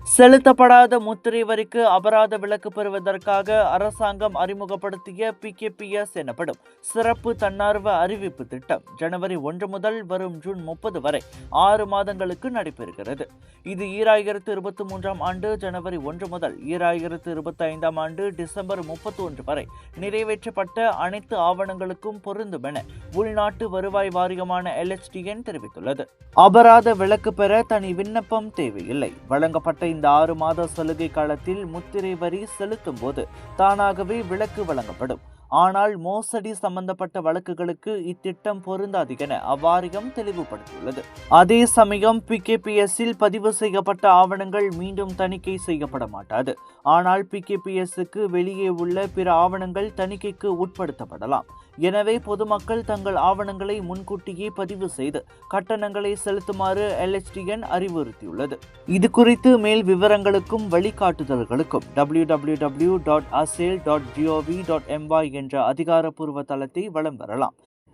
செலுத்தப்படாத முத்திரை வரிக்கு அபராத விலக்கு பெறுவதற்காக அரசாங்கம் அறிமுகப்படுத்திய PKPS எனப்படும் சிறப்பு தன்னார்வ அறிவிப்பு திட்டம் ஜனவரி 1 முதல் வரும் ஜூன் 30 வரை 6 மாதங்களுக்கு நடைபெறுகிறது. இது 2023 ஆண்டு ஜனவரி 1 முதல் 2025 ஆண்டு டிசம்பர் 31 வரை நிறைவேற்றப்பட்ட அனைத்து ஆவணங்களுக்கும் பொருந்தும் என உள்நாட்டு வருவாய் வாரியமான LHDN தெரிவித்துள்ளது. அபராத விலக்கு பெற தனி விண்ணப்பம் தேவையில்லை. வழங்கப்பட்ட இந்த 6 மாத சலுகை காலத்தில் முத்திரை வரி செலுத்தும் போது தானாகவே விலக்கு வழங்கப்படும். ஆனால் மோசடி சம்பந்தப்பட்ட வழக்குகளுக்கு இத்திட்டம் பொருந்தாது என அவ்வாரியம் தெளிவுபடுத்தியுள்ளது. அதே சமயம் PKPS-இல் பதிவு செய்யப்பட்ட ஆவணங்கள் மீண்டும் தணிக்கை செய்யப்பட மாட்டாது. ஆனால் PKPS-க்கு வெளியே உள்ள பிற ஆவணங்கள் தணிக்கைக்கு உட்படுத்தப்படலாம். எனவே பொதுமக்கள் தங்கள் ஆவணங்களை முன்கூட்டியே பதிவு செய்து கட்டணங்களை செலுத்துமாறு LHDN அறிவுறுத்தியுள்ளது. இது குறித்து மேல் விவரங்களுக்கும் வழிகாட்டுதல்களுக்கும் www.asale.gov.my என்ற அதிகாரப்பூர்வ தளத்தை வலம் வரலாம்.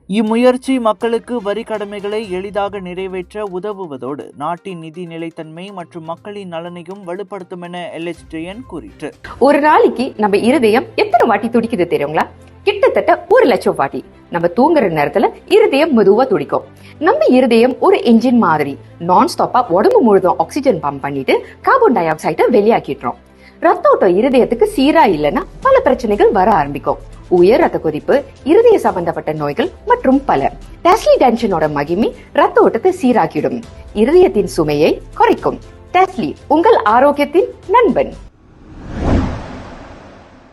இம்முயற்சி மக்களுக்கு வரி கடமைகளை எளிதாக நிறைவேற்ற உதவுவதோடு நாட்டின் நிதி நிலைத்தன்மை மற்றும் மக்களின் நலனையும் வலுப்படுத்தும் என LHDN கூறிற்று. ஒரு நாளைக்கு நம்ம இருதயம் எத்தனை வாட்டி துடிக்குது தெரியுங்களா? கிட்டத்தட்ட 1 லட்சம் வாட்டி. நம்ம தூங்குற நேரத்துல இருதயம் மெதுவா துடிக்கும். நம்ம இருதயம் ஒரு என்ஜின் மாதிரி நான் ஸ்டாப்பா உடம்பு முழுதும் ஆக்சிஜன் பம்ப் பண்ணிட்டு கார்பன் டை ஆக்சைடை வெளியாக்கிடுறோம். ரத்த ஓட்டம் இருதயத்துக்கு சீரா இல்லைன்னா பல பிரச்சனைகள் வர ஆரம்பிக்கும். உயர் ரத்த கொதிப்பு, இருதய சம்பந்தப்பட்ட நோய்கள் மற்றும் பல. டெஸ்லி டென்ஷனோட மகிமை ரத்த ஓட்டத்தை சீராக்கிடும், இருதயத்தின் சுமையை குறைக்கும். டெஸ்லி உங்கள் ஆரோக்கியத்தின் நண்பன்.